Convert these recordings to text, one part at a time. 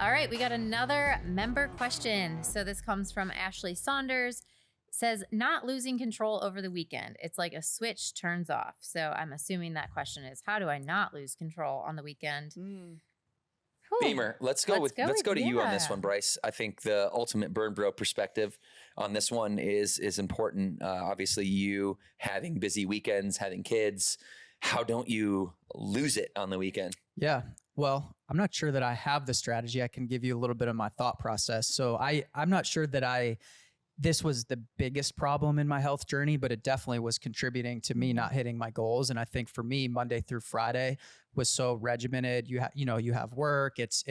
All right, we got another member question. So this comes from Ashley Saunders. Says, not losing control over the weekend. It's like a switch turns off. So I'm assuming that question is, how do I not lose control on the weekend? Beamer, let's go to you on this one, Bryce. I think the ultimate burn bro perspective on this one is important. Obviously, you having busy weekends, having kids, how don't you lose it on the weekend? Yeah. Well, I'm not sure that I have the strategy. I can give you a little bit of my thought process. So I'm not sure that this was the biggest problem in my health journey, but it definitely was contributing to me not hitting my goals. And I think for me, Monday through Friday was so regimented. You have work. It's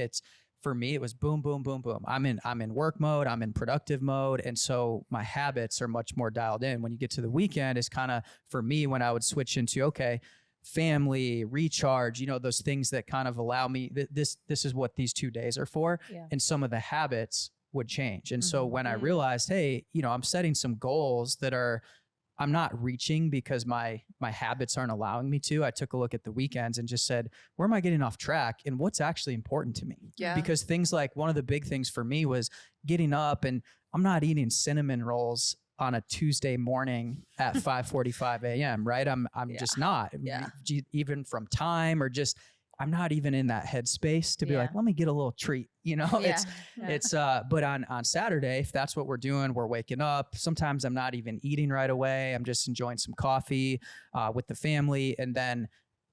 for me, it was boom, boom, boom, boom. I'm in work mode. I'm in productive mode. And so my habits are much more dialed in. When you get to the weekend, is kind of for me when I would switch into, okay, family, recharge, those things that kind of allow me, this is what these 2 days are for. Yeah. And some of the habits would change. And so when I realized, hey, I'm setting some goals that I'm not reaching because my habits aren't allowing me to. I took a look at the weekends and just said, where am I getting off track and what's actually important to me? Yeah. Because things like one of the big things for me was getting up, and I'm not eating cinnamon rolls on a Tuesday morning at 5:45 a.m. Right? I'm just not. Yeah. Even from time or just, I'm not even in that headspace to be like, let me get a little treat. But on Saturday, if that's what we're doing, we're waking up. Sometimes I'm not even eating right away. I'm just enjoying some coffee with the family. And then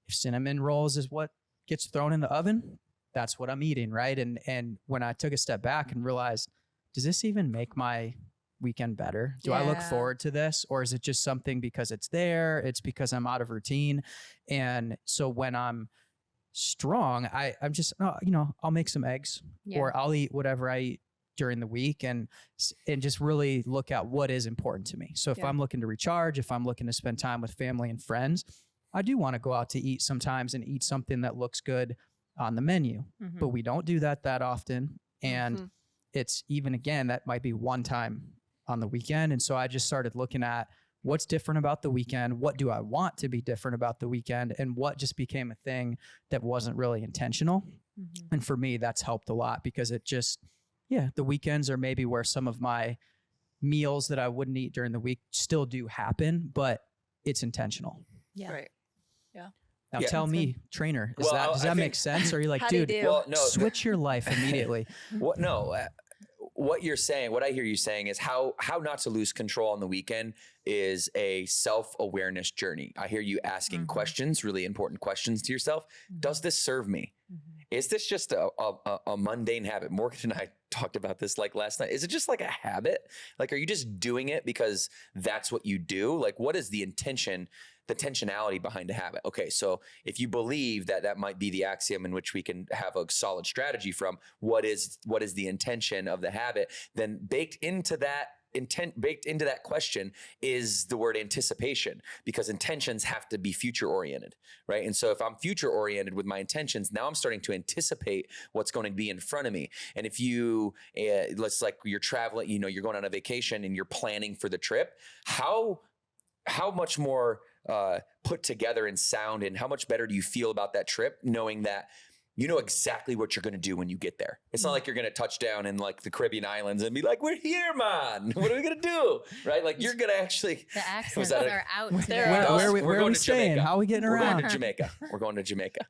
if cinnamon rolls is what gets thrown in the oven, that's what I'm eating. Right. And when I took a step back and realized, does this even make my weekend better? Do I look forward to this? Or is it just something because it's there? It's because I'm out of routine. And so when I'm strong, I'm just, I'll make some eggs or I'll eat whatever I eat during the week and just really look at what is important to me. So if I'm looking to recharge, if I'm looking to spend time with family and friends, I do want to go out to eat sometimes and eat something that looks good on the menu, but we don't do that often. And it's even, again, that might be one time on the weekend. And so I just started looking at what's different about the weekend? What do I want to be different about the weekend? And what just became a thing that wasn't really intentional? And for me, that's helped a lot because it just, the weekends are maybe where some of my meals that I wouldn't eat during the week still do happen, but it's intentional. Yeah. Right. Yeah. Now tell me, trainer, does that make sense? Or are you like, dude, switch your life immediately? What you're saying, what I hear you saying is how not to lose control on the weekend is a self-awareness journey. I hear you asking questions, really important questions to yourself. Does this serve me? Is this just a mundane habit? Morgan and I talked about this like last night. Is it just like a habit? Like, are you just doing it because that's what you do? Like, what is the intentionality behind a habit? Okay, so if you believe that might be the axiom in which we can have a solid strategy from, what is the intention of the habit? Then baked into that question is the word anticipation, because intentions have to be future oriented, right? And so if I'm future oriented with my intentions, now I'm starting to anticipate what's going to be in front of me. And if you, let's like you're traveling, you're going on a vacation and you're planning for the trip, how much more put together and sound, and how much better do you feel about that trip knowing that you know exactly what you're going to do when you get there? It's not like you're going to touch down in like the Caribbean islands and be like, we're here, man. What are we going to do? Right? Like, you're going to actually. The accents are out there. Where are we staying? How are we getting around? We're going to Jamaica.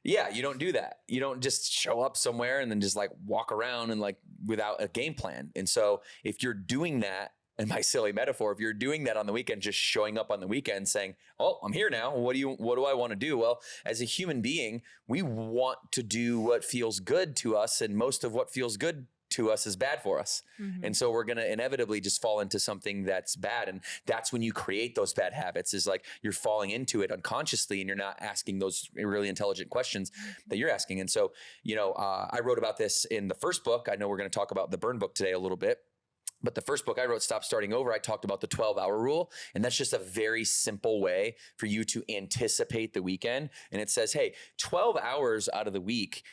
Yeah, you don't do that. You don't just show up somewhere and then just like walk around and like without a game plan. And so if you're doing that, and my silly metaphor, if you're doing that on the weekend, just showing up on the weekend saying, oh, I'm here now. What do I want to do? Well, as a human being, we want to do what feels good to us. And most of what feels good to us is bad for us. And so we're going to inevitably just fall into something that's bad. And that's when you create those bad habits, is like you're falling into it unconsciously and you're not asking those really intelligent questions that you're asking. And so, I wrote about this in the first book. I know we're going to talk about the burn book today a little bit. But the first book I wrote, Stop Starting Over, I talked about the 12-hour rule. And that's just a very simple way for you to anticipate the weekend. And it says, hey, 12 hours out of the week,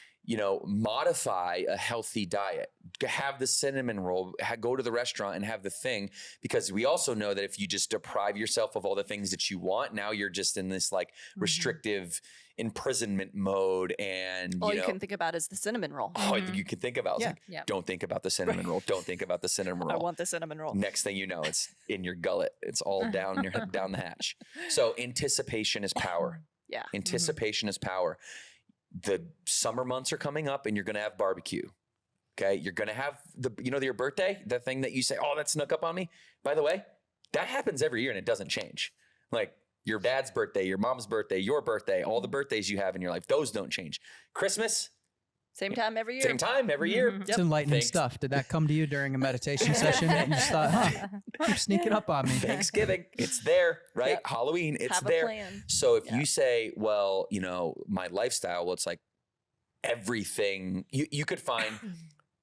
modify a healthy diet, have the cinnamon roll, go to the restaurant and have the thing, because we also know that if you just deprive yourself of all the things that you want, now you're just in this like restrictive imprisonment mode. And all you can think about is the cinnamon roll. all you can think about is like, don't think about the cinnamon roll. Don't think about the cinnamon roll. I want the cinnamon roll. Next thing you know, it's in your gullet. It's all down down the hatch. So anticipation is power. Yeah. Anticipation is power. The summer months are coming up and you're going to have barbecue. Okay. You're going to have your birthday, the thing that you say, oh, that snuck up on me. By the way, that happens every year and it doesn't change. Like your dad's birthday, your mom's birthday, your birthday, all the birthdays you have in your life, those don't change. Christmas, same time every year. same time every year. It's enlightening stuff. Did that come to you during a meditation session that you just thought, keep sneaking up on me? Thanksgiving, it's there, right? Yep. Halloween, it's Have a there. plan. So if you say, well, my lifestyle, well, it's like everything, you could find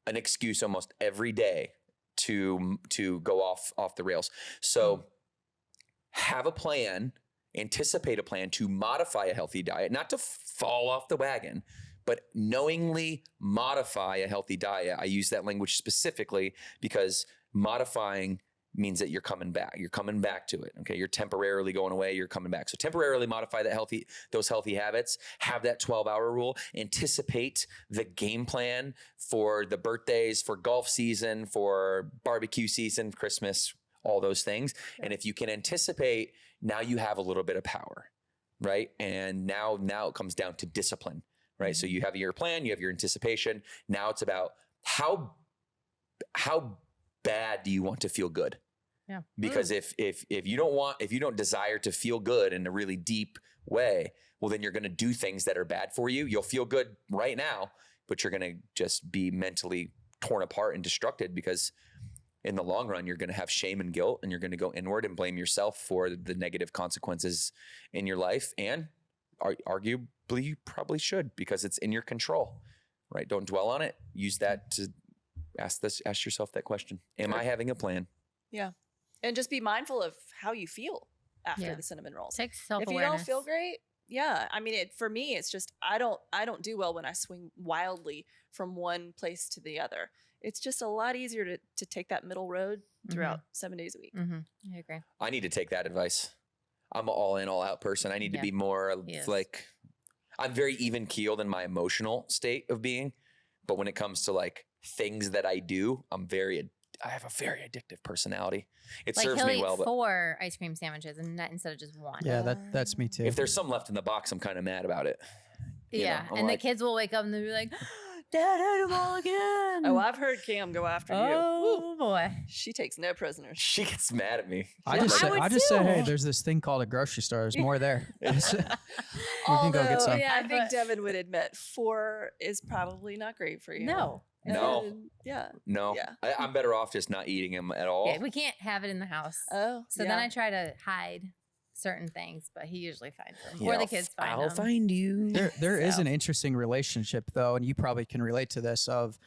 an excuse almost every day to go off the rails. So have a plan, anticipate a plan to modify a healthy diet, not to fall off the wagon, but knowingly modify a healthy diet. I use that language specifically because modifying means that you're coming back. You're coming back to it. Okay. You're temporarily going away. You're coming back. So temporarily modify those healthy habits, have that 12-hour rule, anticipate the game plan for the birthdays, for golf season, for barbecue season, Christmas, all those things. And if you can anticipate, now you have a little bit of power, right? And now it comes down to discipline. Right. So you have your plan, you have your anticipation. Now it's about how bad do you want to feel good? Yeah. Because if you don't desire to feel good in a really deep way, well, then you're going to do things that are bad for you. You'll feel good right now, but you're going to just be mentally torn apart and destructed, because in the long run, you're going to have shame and guilt, and you're going to go inward and blame yourself for the negative consequences in your life. And arguably, you probably should, because it's in your control, right? Don't dwell on it. Use that to ask yourself that question. Am I having a plan? Yeah. And just be mindful of how you feel after the cinnamon rolls. Take If self-awareness. you don't feel great, I mean, for me, it's just, I don't do well when I swing wildly from one place to the other. It's just a lot easier to take that middle road throughout 7 days a week. I agree. I need to take that advice. I'm an all in, all out person. I need to be more like, I'm very even keeled in my emotional state of being. But when it comes to like things that I do, I have a very addictive personality. It serves me well. But 4 ice cream sandwiches and not instead of just 1. Yeah, that's me too. If there's some left in the box, I'm kind of mad about it. And the kids will wake up and they'll be like, Dad ate them all again. Oh, I've heard Cam go after you. Oh boy. She takes no prisoners. She gets mad at me. I just say, too. hey, there's this thing called a grocery store. There's more there. We can go get some. I think Devin would admit 4 is probably not great for you. No. No. No. I'm better off just not eating them at all. Yeah, we can't have it in the house. Oh. So then I try to hide certain things, but he usually finds them. Yeah, or the kids find them. I'll find you. There is an interesting relationship though, and you probably can relate to this, of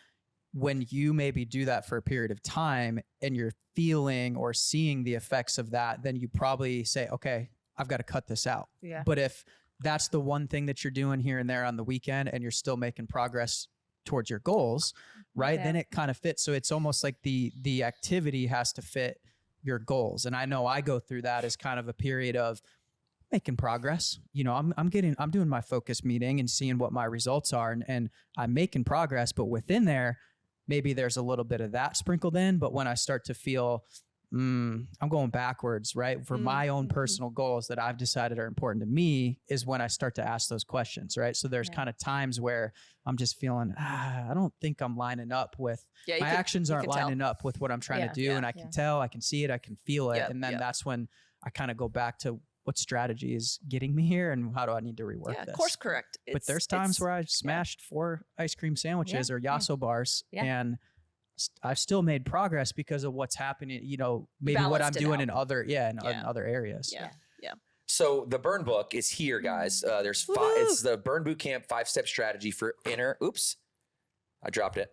when you maybe do that for a period of time and you're feeling or seeing the effects of that, then you probably say, okay, I've got to cut this out. Yeah. But if that's the one thing that you're doing here and there on the weekend and you're still making progress towards your goals, right? Then it kind of fits. So it's almost like the activity has to fit your goals. And I know I go through that as kind of a period of making progress. I'm doing my focus meeting and seeing what my results are, and I'm making progress, but within there, maybe there's a little bit of that sprinkled in. But when I start to feel, I'm going backwards, right? For my own personal goals that I've decided are important to me is when I start to ask those questions, right? So there's kind of times where I'm just feeling, I don't think I'm lining up with, my actions aren't lining up with what I'm trying to do. And I can tell, I can see it, I can feel it. And then that's when I kind of go back to what strategy is getting me here and how do I need to rework this? Course correct. But there's times where I smashed 4 ice cream sandwiches or yasso bars and I've still made progress because of what's happening, maybe what I'm doing in other, in other areas. Yeah. So the Burn book is here, guys. There's 5. It's the Burn Boot Camp 5-step strategy for inner. Oops, I dropped it.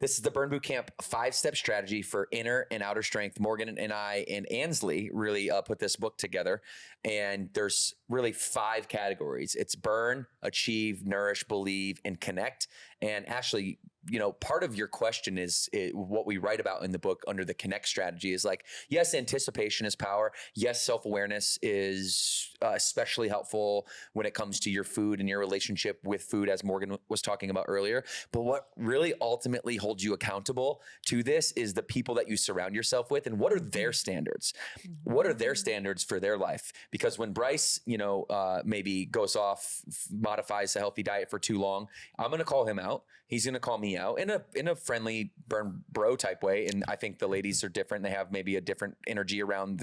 This is the Burn Boot Camp 5-step strategy for inner and outer strength. Morgan and I and Ansley really put this book together, and there's really 5 categories. It's burn, achieve, nourish, believe, and connect. And Ashley, you know, part of your question is what we write about in the book under the connect strategy is like, yes, anticipation is power. Yes, self-awareness is especially helpful when it comes to your food and your relationship with food, as Morgan was talking about earlier. But what really ultimately holds you accountable to this is the people that you surround yourself with, and what are their standards? What are their standards for their life? Because when Bryce, you know, maybe goes off, modifies a healthy diet for too long, I'm going to call him out. He's going to call me out in a friendly burn bro type way. And I think the ladies are different. They have maybe a different energy around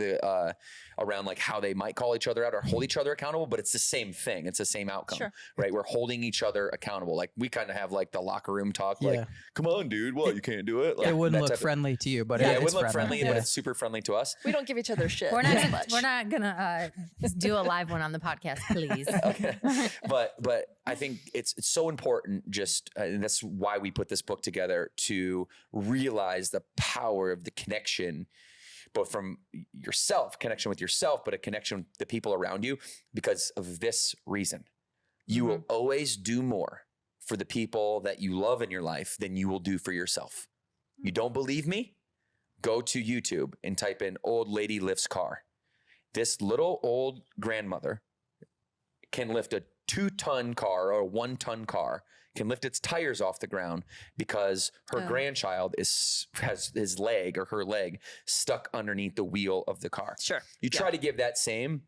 around like how they might call each other out or hold each other accountable, but it's the same thing. It's the same outcome, Sure. right? We're holding each other accountable. Like we kind of have like the locker room talk, like, come on, dude, what, you can't do it? Like, it wouldn't that look type of- friendly to you, but Yeah, it it's wouldn't look friendly, but Yeah. it's super friendly to us. We don't give each other shit. We're that not. much. We're not gonna do a live one on the podcast, please. Okay. But I think it's so important and that's why we put this book together, to realize the power of the connection, both from yourself, connection with yourself, but a connection with the people around you, because of this reason. You will always do more for the people that you love in your life than you will do for yourself. You don't believe me? Go to YouTube and type in old lady lifts car. This little old grandmother can lift a 2-ton car or a 1-ton car, can lift its tires off the ground because her grandchild has his leg or her leg stuck underneath the wheel of the car. Sure. You try to give that same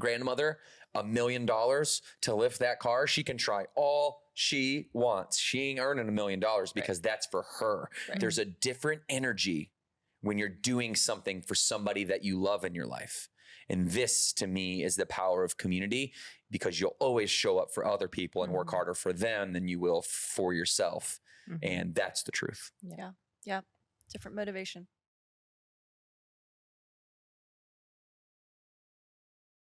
grandmother $1 million to lift that car, she can try all she wants. She ain't earning $1 million because that's for her. Right. There's a different energy when you're doing something for somebody that you love in your life. And this, to me, is the power of community, because you'll always show up for other people and work harder for them than you will for yourself. And that's the truth. Yeah. Yeah. Different motivation.